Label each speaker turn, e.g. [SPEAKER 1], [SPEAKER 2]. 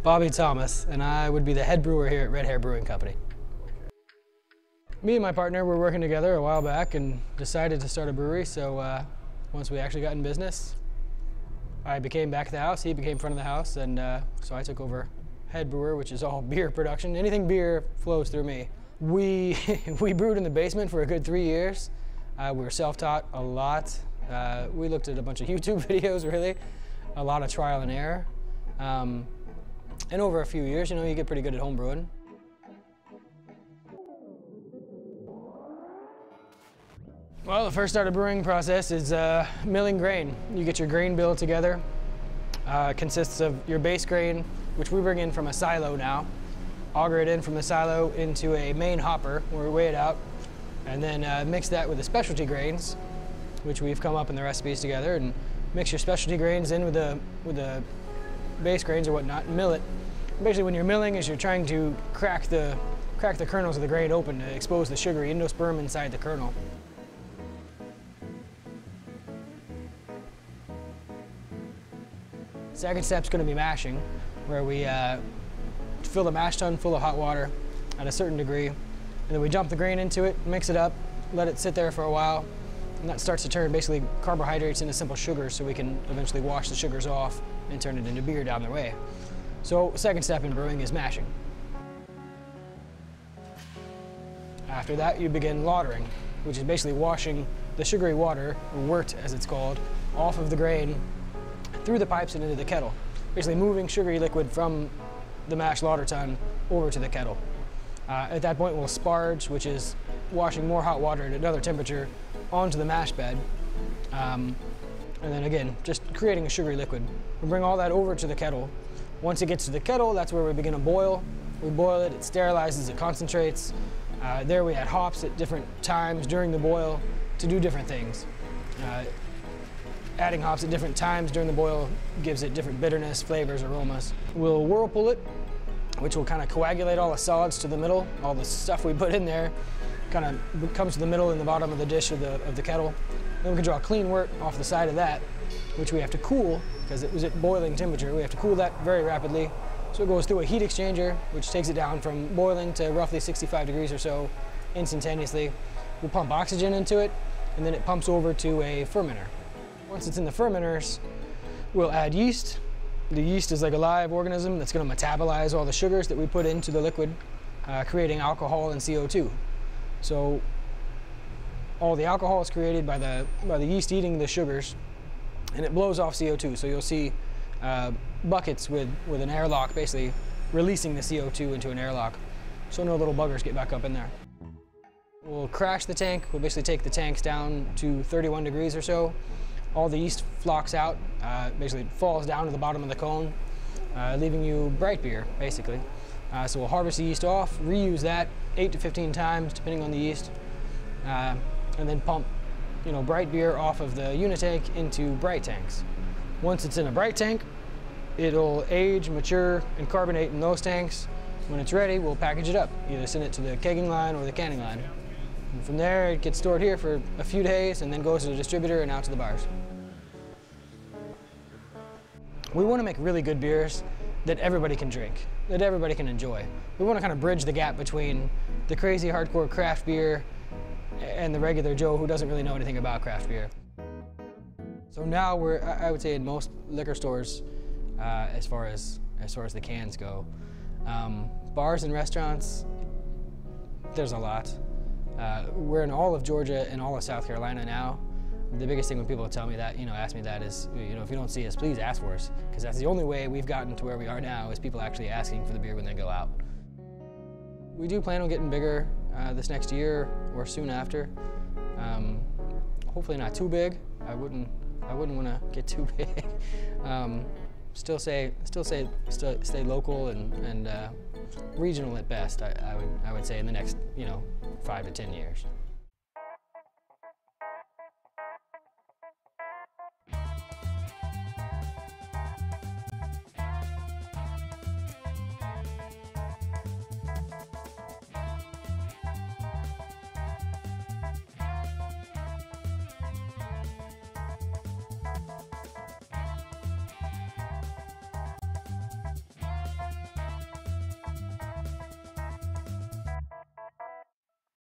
[SPEAKER 1] Bobby Thomas, and I would be the head brewer here at Red Hare Brewing Company. Me and my partner were working together a while back and decided to start a brewery, so once we actually got in business, I became back at the house, he became front of the house, and so I took over head brewer, which is all beer production. Anything beer flows through me. We brewed in the basement for a good 3 years. We were self-taught a lot. We looked at a bunch of YouTube videos, really, a lot of trial and error. And over a few years, you get pretty good at home brewing. Well, the first start of brewing process is milling grain. You get your grain bill together. It consists of your base grain, which we bring in from a silo now, auger it in from the silo into a main hopper where we weigh it out, and then mix that with the specialty grains, which we've come up in the recipes together, and mix your specialty grains in with the base grains or whatnot, and mill it. Basically, when you're milling, is you're trying to crack the kernels of the grain open to expose the sugary endosperm inside the kernel. Second step's going to be mashing, where we fill the mash tun full of hot water at a certain degree, and then we dump the grain into it, mix it up, let it sit there for a while, and that starts to turn basically carbohydrates into simple sugars, so we can eventually wash the sugars off and turn it into beer down the way. So second step in brewing is mashing. After that, you begin lautering, which is basically washing the sugary water, or wort as it's called, off of the grain through the pipes and into the kettle, basically moving sugary liquid from the mash lauter tun over to the kettle. At that point, we'll sparge, which is washing more hot water at another temperature onto the mash bed, and then again, just creating a sugary liquid. We bring all that over to the kettle. Once it gets to the kettle, that's where we begin to boil. We boil it, it sterilizes, it concentrates. There we add hops at different times during the boil to do different things. Adding hops at different times during the boil gives it different bitterness, flavors, aromas. We'll whirlpool it, which will kind of coagulate all the solids to the middle. All the stuff we put in there kind of comes to the middle in the bottom of the dish of the kettle. Then we can draw clean wort off the side of that, which we have to cool, because it was at boiling temperature. We have to cool that very rapidly. So it goes through a heat exchanger, which takes it down from boiling to roughly 65 degrees or so instantaneously. We'll pump oxygen into it, and then it pumps over to a fermenter. Once it's in the fermenters, we'll add yeast. The yeast is like a live organism that's going to metabolize all the sugars that we put into the liquid, creating alcohol and CO2. So all the alcohol is created by the yeast eating the sugars, and it blows off CO2. So you'll see buckets with an airlock basically releasing the CO2 into an airlock, so no little buggers get back up in there. We'll crash the tank. We'll basically take the tanks down to 31 degrees or so. All the yeast flocks out, basically falls down to the bottom of the cone, leaving you bright beer, basically. So we'll harvest the yeast off, reuse that 8 to 15 times, depending on the yeast, and then pump bright beer off of the unitank into bright tanks. Once it's in a bright tank, it'll age, mature, and carbonate in those tanks. When it's ready, we'll package it up, either send it to the kegging line or the canning line. And from there, it gets stored here for a few days and then goes to the distributor and out to the bars. We want to make really good beers that everybody can drink, that everybody can enjoy. We want to kind of bridge the gap between the crazy hardcore craft beer and the regular Joe who doesn't really know anything about craft beer. So now we're, I would say, in most liquor stores, as far as the cans go. Bars and restaurants, there's a lot. We're in all of Georgia and all of South Carolina now. The biggest thing when people tell me that, ask me that is, if you don't see us, please ask for us, because that's the only way we've gotten to where we are now, is people actually asking for the beer when they go out. We do plan on getting bigger this next year or soon after. Hopefully not too big. I wouldn't want to get too big. Still stay local and regional at best. I would say in the next 5 to 10 years.